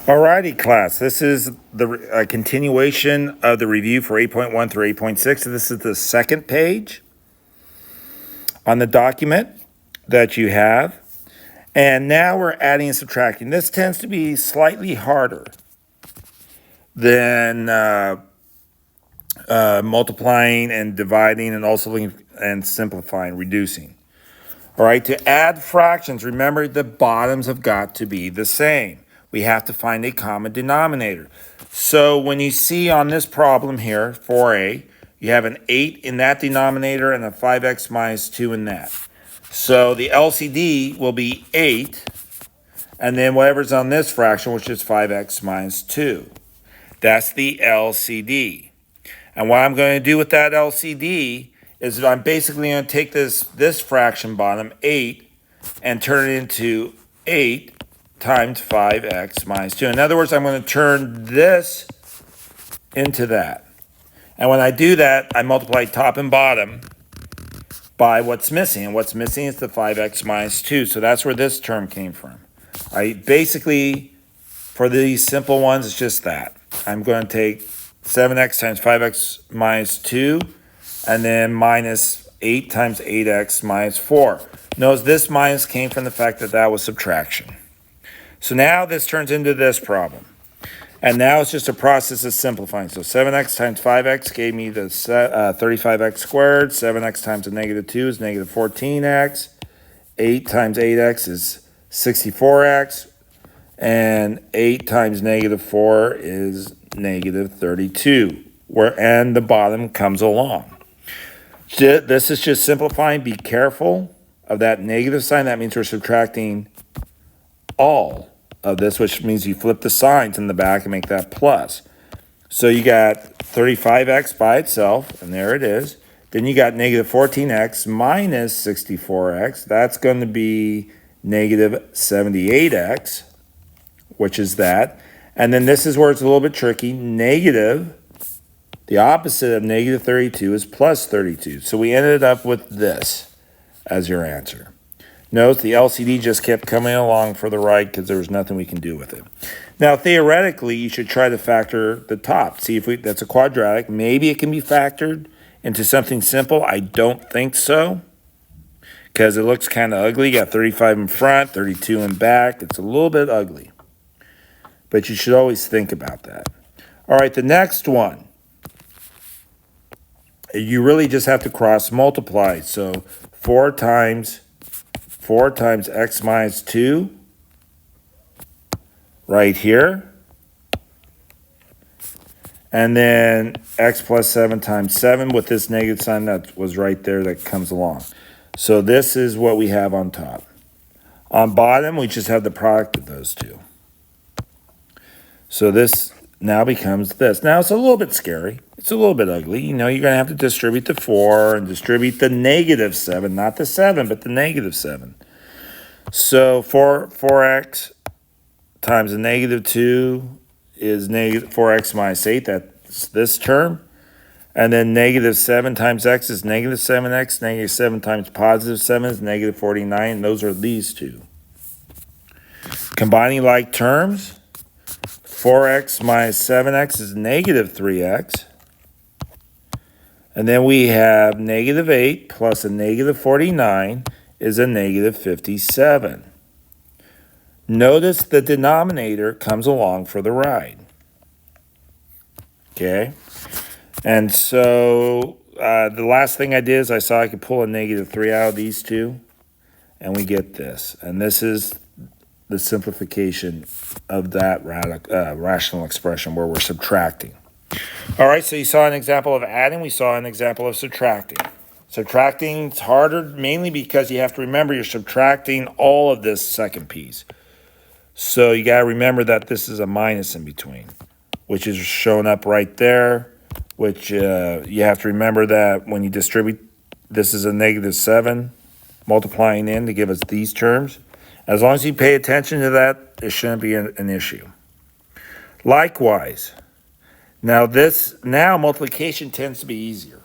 Alrighty, class. This is the continuation of the review for 8.1 through 8.6. This is the second page on the document that you have. And now we're adding and subtracting. This tends to be slightly harder than multiplying and dividing and also and simplifying, reducing. All right, to add fractions, remember the bottoms have got to be the same. We have to find a common denominator. So when you see on this problem here, 4a, you have an 8 in that denominator and a 5x minus 2 in that. So the LCD will be 8, and then whatever's on this fraction, which is 5x minus 2. That's the LCD. And what I'm going to do with that LCD is I'm basically going to take this fraction bottom, 8, and turn it into 8 times 5x minus 2. In other words, I'm going to turn this into that. And when I do that, I multiply top and bottom by what's missing. And what's missing is the 5x minus 2. So that's where this term came from. I basically, for these simple ones, it's just that. I'm going to take 7x times 5x minus 2, and then minus 8 times 8x minus 4. Notice this minus came from the fact that that was subtraction. So now this turns into this problem. And now it's just a process of simplifying. So 7x times 5x gave me the 35x squared. 7x times a negative 2 is negative 14x. 8 times 8x is 64x. And 8 times negative 4 is negative 32. And the bottom comes along. This is just simplifying. Be careful of that negative sign. That means we're subtracting all of this, which means you flip the signs in the back and make that plus. So you got 35x by itself, and there it is. Then you got negative 14x minus 64x. That's going to be negative 78x, which is that. And then this is where it's a little bit tricky. Negative, the opposite of negative 32 is plus 32. So we ended up with this as your answer. Note the LCD just kept coming along for the right because there was nothing we can do with it. Now, theoretically, you should try to factor the top. See if that's a quadratic. Maybe it can be factored into something simple. I don't think so because it looks kind of ugly. You got 35 in front, 32 in back. It's a little bit ugly. But you should always think about that. All right, the next one. You really just have to cross multiply. So 4 times x minus 2 right here. And then x plus 7 times 7 with this negative sign that was right there that comes along. So this is what we have on top. On bottom, we just have the product of those two. So this now becomes this. Now it's a little bit scary. It's a little bit ugly. You know, you're going to have to distribute the 4 and distribute the negative 7, not the 7, but the negative 7. So 4x times a negative 2 is negative 4x minus 8. That's this term. And then negative 7 times x is negative 7x. Negative 7 times positive 7 is negative 49. And those are these two. Combining like terms. 4x minus 7x is negative 3x. And then we have negative 8 plus a negative 49 is a negative 57. Notice the denominator comes along for the ride. Okay? And so the last thing I did is I saw I could pull a negative 3 out of these two, and we get this. And this is the simplification of that rational expression where we're subtracting. All right, so you saw an example of adding. We saw an example of subtracting. Subtracting is harder mainly because you have to remember you're subtracting all of this second piece. So you got to remember that this is a minus in between, which is shown up right there, which you have to remember that when you distribute, this is a negative 7 multiplying in to give us these terms. As long as you pay attention to that, it shouldn't be an issue. Likewise, now multiplication tends to be easier.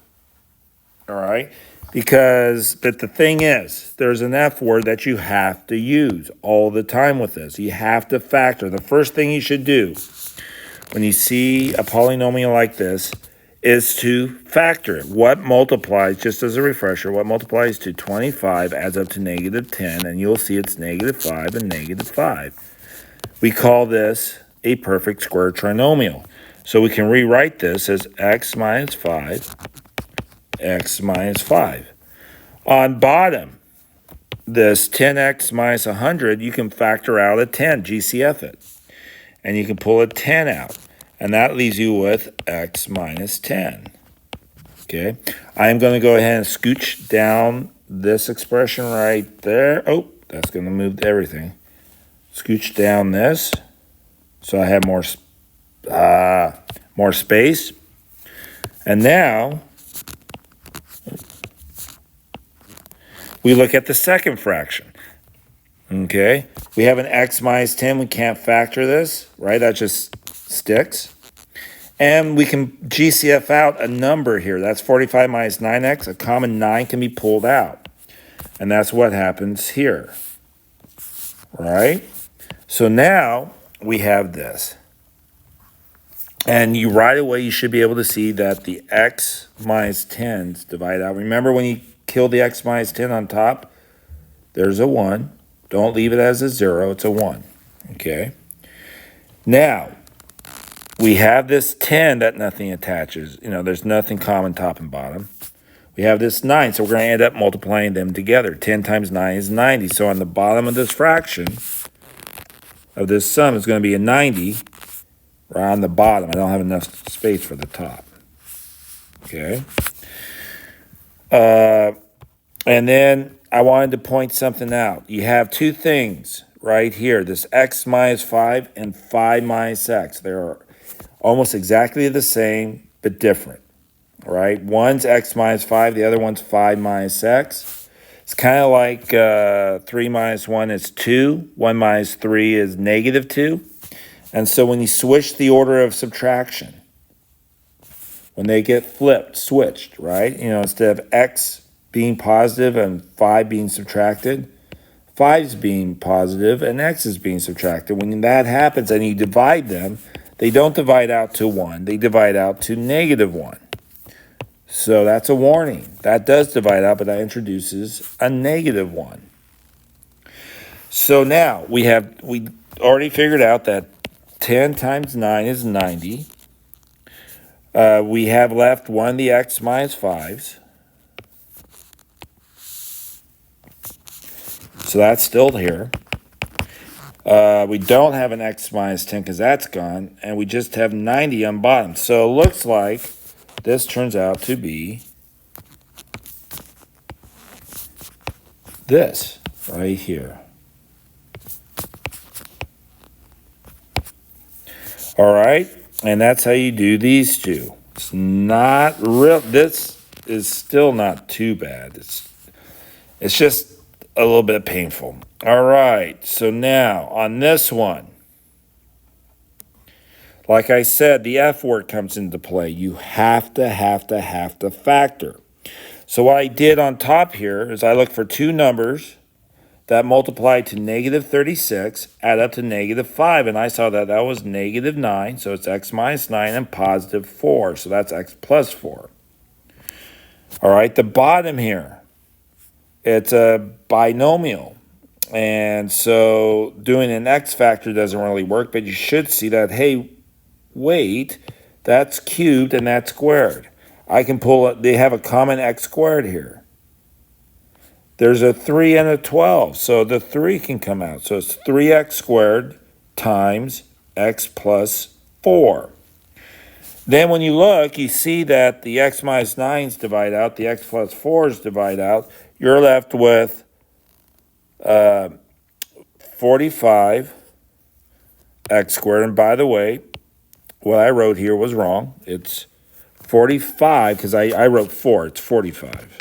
All right. But the thing is, there's an F word that you have to use all the time with this. You have to factor. The first thing you should do when you see a polynomial like this is to factor it. What multiplies, just as a refresher, what multiplies to 25 adds up to negative 10, and you'll see it's negative 5 and negative 5. We call this a perfect square trinomial. So we can rewrite this as x minus 5, x minus 5. On bottom, this 10x minus 100, you can factor out a 10, GCF it. And you can pull a 10 out. And that leaves you with x minus 10. Okay, I'm going to go ahead and scooch down this expression right there. Oh, that's going to move everything. Scooch down this so I have more space. And now we look at the second fraction. Okay, we have an x minus 10. We can't factor this, right? That just sticks. And we can GCF out a number here. That's 45 minus 9x. A common 9 can be pulled out. And that's what happens here, right? So now we have this. And right away, you should be able to see that the x minus 10s divide out. Remember when you kill the x minus 10 on top, there's a 1. Don't leave it as a 0. It's a 1. Okay. Now, we have this 10 that nothing attaches. There's nothing common top and bottom. We have this 9, so we're going to end up multiplying them together. 10 times 9 is 90. So on the bottom of this fraction of this sum is going to be a 90 right on the bottom. I don't have enough space for the top. Okay. And then I wanted to point something out. You have two things right here, this x minus 5 and 5 minus x. They're almost exactly the same, but different, right? One's x minus 5, the other one's 5 minus x. It's kind of like 3 minus 1 is 2, 1 minus 3 is negative 2. And so when you switch the order of subtraction, when they get switched, right? Instead of x being positive and 5 being subtracted, 5's being positive and x is being subtracted. When that happens and you divide them, they don't divide out to 1. They divide out to negative 1. So that's a warning. That does divide out, but that introduces a negative 1. So now we already figured out that 10 times 9 is 90. We have left one of the x minus 5s. So that's still here. We don't have an x minus 10 because that's gone. And we just have 90 on bottom. So it looks like this turns out to be this right here. All right. And that's how you do these two. It's not real. This is still not too bad. It's just a little bit painful. All right, so now on this one, like I said, the F word comes into play. You have to factor. So what I did on top here is I looked for two numbers that multiply to negative 36, add up to negative 5, and I saw that that was negative 9, so it's x minus 9 and positive 4, so that's x plus 4. All right, the bottom here, it's a binomial. And so doing an x factor doesn't really work, but you should see that, hey, wait, that's cubed and that's squared. I can pull it, they have a common x squared here. There's a 3 and a 12, so the 3 can come out. So it's 3x squared times x plus 4. Then when you look, you see that the x minus 9s divide out, the x plus 4s divide out. You're left with 45 x squared. And by the way, what I wrote here was wrong. It's 45, because I wrote 4. It's 45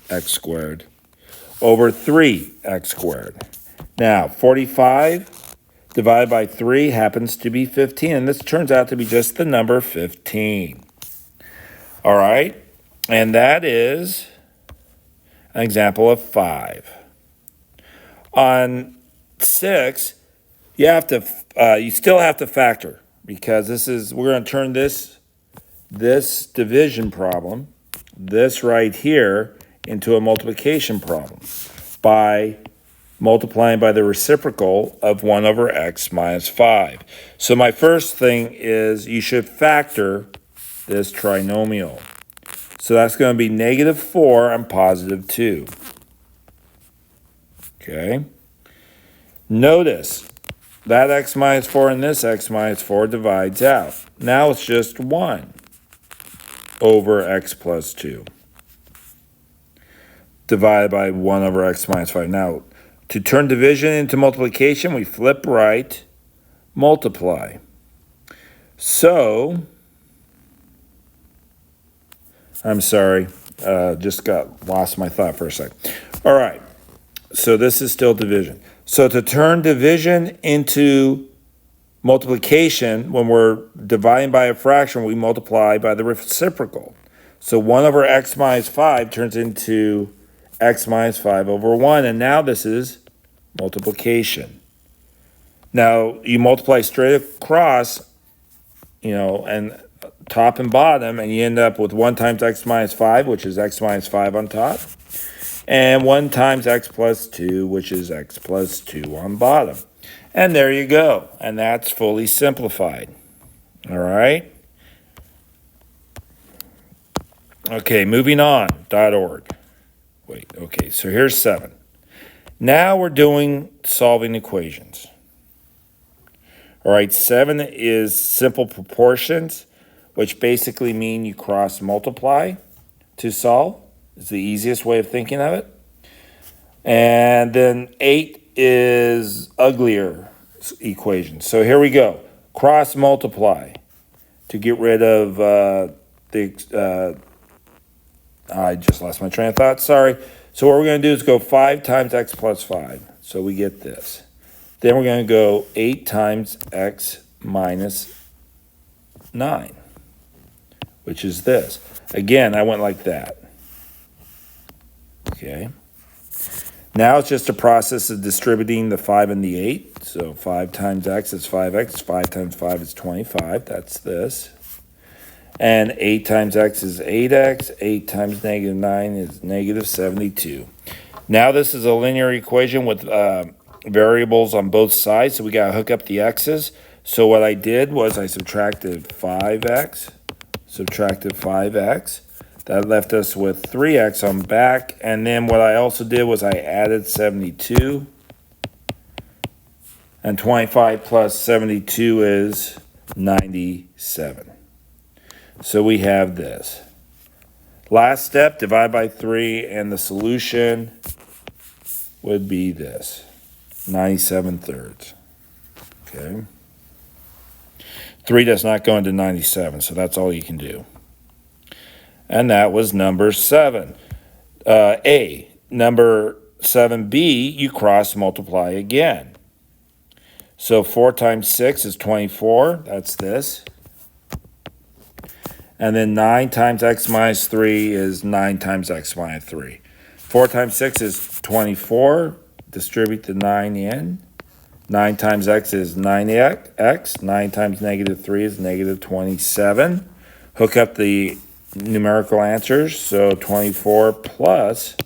x squared over 3x squared. Now, 45 divided by 3 happens to be 15. And this turns out to be just the number 15. All right? And that is an example of 5. On 6, you still have to factor, because we're going to turn this division problem, this right here, into a multiplication problem by multiplying by the reciprocal of 1 over x minus 5. So my first thing is you should factor this trinomial. So that's going to be -4 and +2. Okay. Notice that x minus 4 and this x minus 4 divides out. Now it's just 1 over x plus 2 divided by 1 over x minus 5. Now, to turn division into multiplication, we flip right, multiply. So, I'm sorry, just lost my thought for a second. All right, so this is still division. So to turn division into multiplication, when we're dividing by a fraction, we multiply by the reciprocal. So 1 over x minus 5 turns into x minus 5 over 1, and now this is multiplication. Now, you multiply straight across, and top and bottom, and you end up with 1 times x minus 5, which is x minus 5 on top, and 1 times x plus 2, which is x plus 2 on bottom. And there you go, and that's fully simplified. All right? Okay, moving on, .org. Okay, so here's 7. Now we're doing solving equations. All right, 7 is simple proportions, which basically mean you cross multiply to solve. It's the easiest way of thinking of it. And then 8 is uglier equations. So here we go. Cross multiply to get rid of I just lost my train of thought, sorry. So what we're going to do is go 5 times x plus 5. So we get this. Then we're going to go 8 times x minus 9, which is this. Again, I went like that. Okay. Now it's just a process of distributing the 5 and the 8. So 5 times x is 5x. 5 times 5 is 25. That's this. And 8 times x is 8x. 8 times -9 is -72. Now this is a linear equation with variables on both sides, so we got to hook up the x's. So what I did was I subtracted 5x, That left us with 3x on back, and then what I also did was I added 72, and 25 plus 72 is 97. So we have this. Last step, divide by 3, and the solution would be this, 97 thirds. Okay. 3 does not go into 97, so that's all you can do. And that was number 7. A. Number 7b, you cross multiply again. So 4 times 6 is 24. That's this. And then 9 times x minus 3 is 9 times x minus 3. 4 times 6 is 24. Distribute the 9 in. 9 times x is 9x. 9 times -3 is -27. Hook up the numerical answers. So 24 plus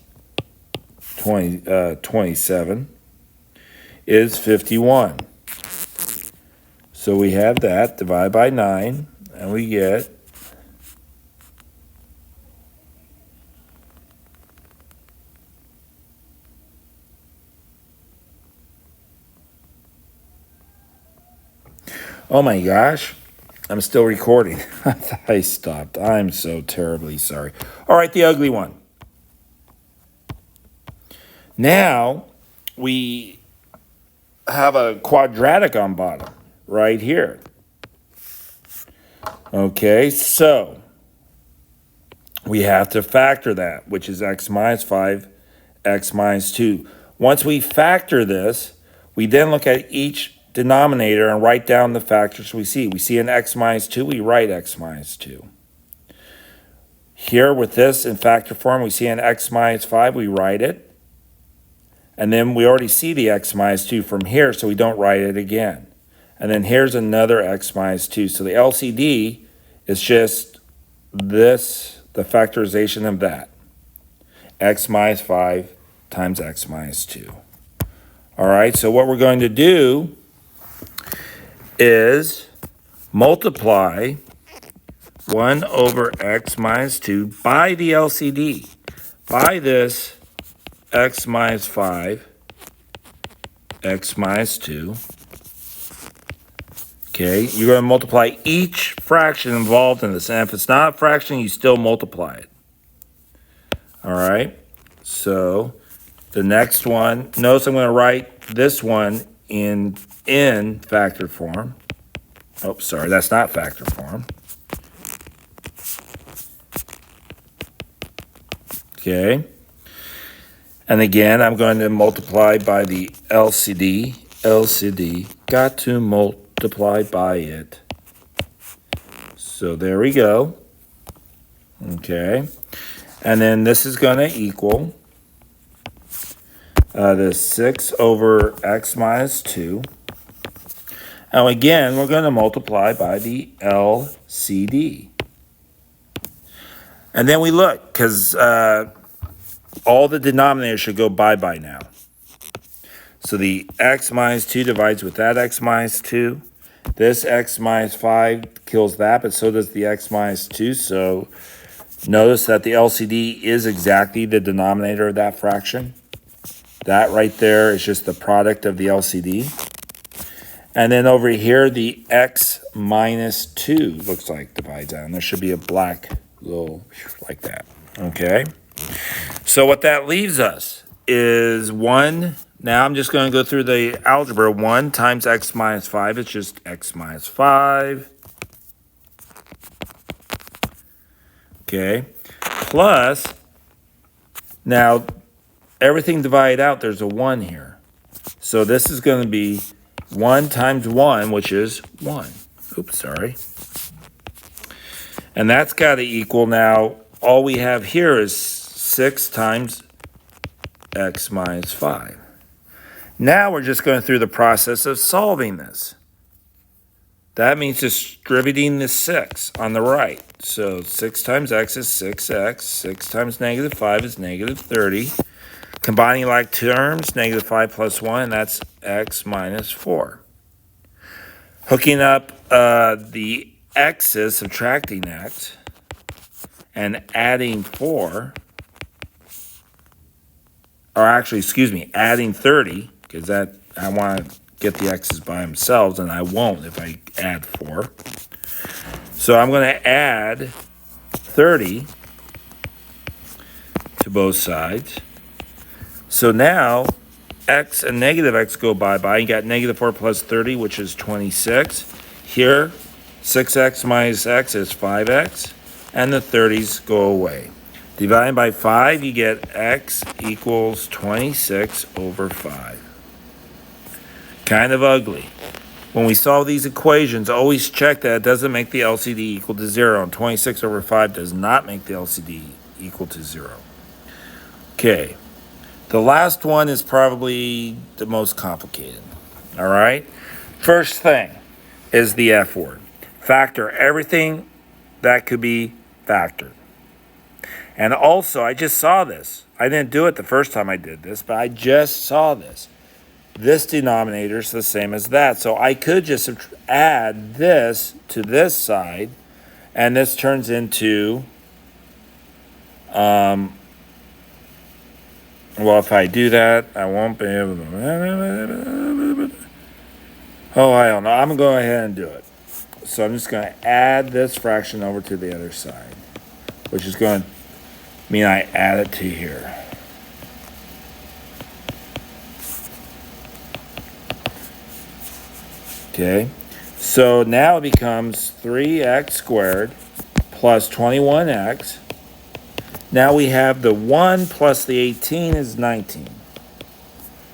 27 is 51. So we have that. Divide by 9, and we get oh my gosh, I'm still recording. I stopped. I'm so terribly sorry. All right, the ugly one. Now we have a quadratic on bottom right here. Okay, so we have to factor that, which is x minus 5, x minus 2. Once we factor this, we then look at each denominator and write down the factors we see. We see an x minus 2, we write x minus 2. Here with this in factor form, we see an x minus 5, we write it. And then we already see the x minus 2 from here, so we don't write it again. And then here's another x minus 2. So the LCD is just this, the factorization of that. X minus 5 times x minus 2. All right, so what we're going to do is multiply 1 over x minus 2 by the LCD, by this x minus 5, x minus 2. Okay, you're going to multiply each fraction involved in this. And if it's not a fraction, you still multiply it. All right, so the next one, notice I'm going to write this one in factor form. Oh, sorry, that's not factor form. Okay. And again, I'm going to multiply by the LCD. LCD, got to multiply by it. So there we go. Okay. And then this is going to equal the 6 over x minus 2. Now again, we're going to multiply by the LCD. And then we look, because all the denominators should go bye-bye now. So the x minus 2 divides with that x minus 2. This x minus 5 kills that, but so does the x minus 2. So notice that the LCD is exactly the denominator of that fraction. That right there is just the product of the LCD. And then over here, the x minus 2 looks like divides out. And there should be a black little like that. Okay. So what that leaves us is 1. Now I'm just going to go through the algebra. 1 times x minus 5. It's just x minus 5. Okay. Plus, now everything divided out, there's a 1 here. So this is going to be 1 times 1, which is 1. Oops, sorry. And that's got to equal now, all we have here is 6 times x minus 5. Now we're just going through the process of solving this. That means distributing the 6 on the right. So 6 times x is 6x. 6 times negative 5 is negative 30. Combining like terms, negative 5 plus 1, and that's x minus 4. Hooking up the x's, subtracting x, and adding 4, or actually, excuse me, adding 30, because that I want to get the x's by themselves, and I won't if I add 4. So I'm going to add 30 to both sides. So now x and negative x go bye-bye. You got negative 4 plus 30, which is 26. Here, 6x minus x is 5x, and the 30s go away. Dividing by 5, you get x equals 26 over 5. Kind of ugly. When we solve these equations, always check that it doesn't make the LCD equal to 0. And 26 over 5 does not make the LCD equal to 0. Okay. The last one is probably the most complicated. All right? First thing is the F word. Factor everything that could be factored. And also, I just saw this. I didn't do it the first time I did this, but I just saw this. This denominator is the same as that. So I could just add this to this side, and this turns into, well, if I do that, I won't be able to, oh, I don't know. I'm going to go ahead and do it. So I'm just going to add this fraction over to the other side, which is going to mean I add it to here. Okay, so now it becomes 3x squared plus 21x. Now we have the 1 plus the 18 is 19.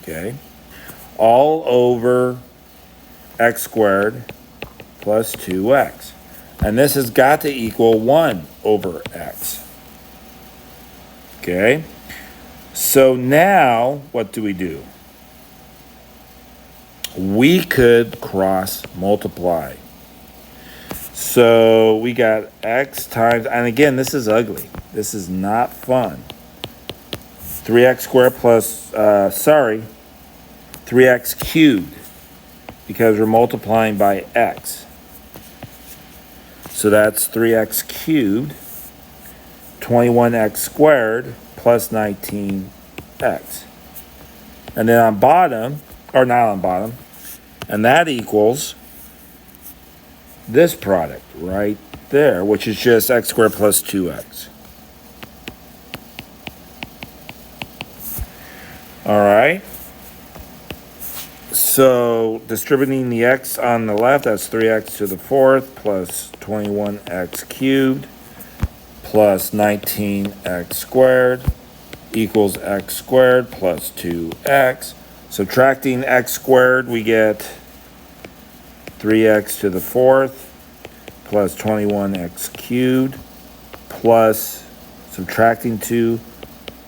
Okay, all over x squared plus 2x. And this has got to equal 1 over x. Okay. So now what do? We could cross multiply. So we got x times, and again, this is ugly. This is not fun. 3x squared plus, 3x cubed, because we're multiplying by x. So that's 3x cubed, 21x squared plus 19x. And then on bottom, or not on bottom, and that equals this product right there, which is just x squared plus 2x. All right. So distributing the x on the left, that's 3x to the fourth plus 21x cubed plus 19x squared equals x squared plus 2x. Subtracting x squared, we get 3x to the fourth plus 21x cubed plus, subtracting 2,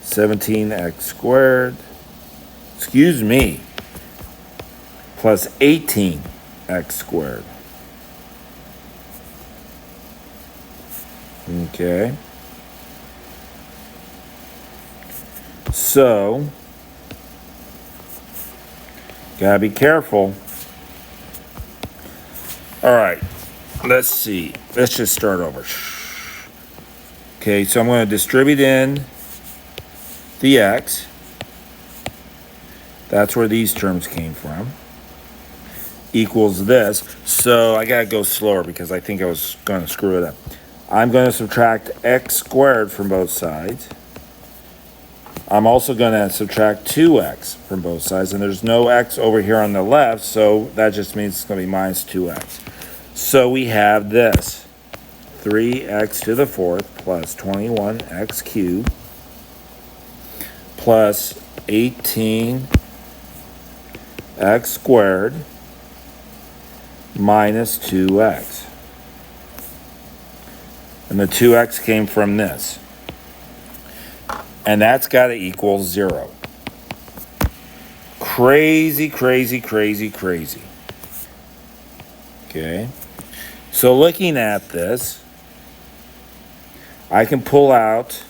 17x squared, plus 18x squared. Okay. So, gotta be careful. All right, let's see. Let's just start over. Okay, so I'm going to distribute in the x. That's where these terms came from. Equals this. So I got to go slower because I think I was going to screw it up. I'm going to subtract x squared from both sides. I'm also going to subtract 2x from both sides. And there's no x over here on the left, so that just means it's going to be minus 2x. So we have this. 3x to the fourth plus 21x cubed plus 18x squared minus 2x. And the 2x came from this. And that's got to equal 0. Crazy, crazy, crazy, crazy. Okay. So looking at this, I can't pull out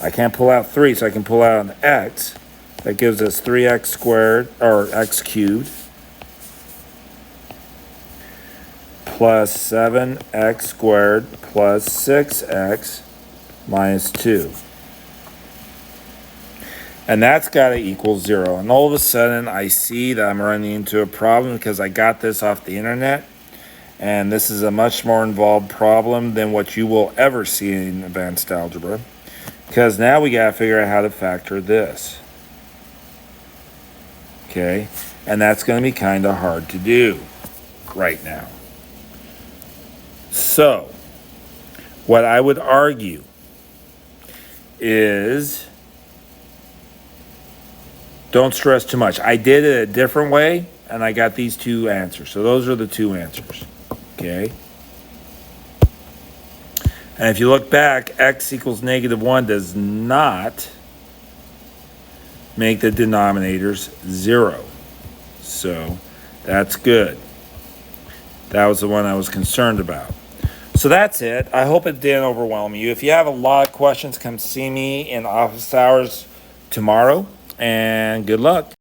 3, so I can pull out an x. That gives us 3x squared, or x cubed, plus 7x squared plus 6x minus 2. And that's got to equal 0. And all of a sudden, I see that I'm running into a problem because I got this off the internet. And this is a much more involved problem than what you will ever see in advanced algebra. Because now we got to figure out how to factor this. Okay? And that's going to be kind of hard to do right now. So, what I would argue is, don't stress too much. I did it a different way, and I got these two answers. So those are the two answers. Okay? And if you look back, x equals -1 does not make the denominators 0. So that's good. That was the one I was concerned about. So that's it. I hope it didn't overwhelm you. If you have a lot of questions, come see me in office hours tomorrow, and good luck.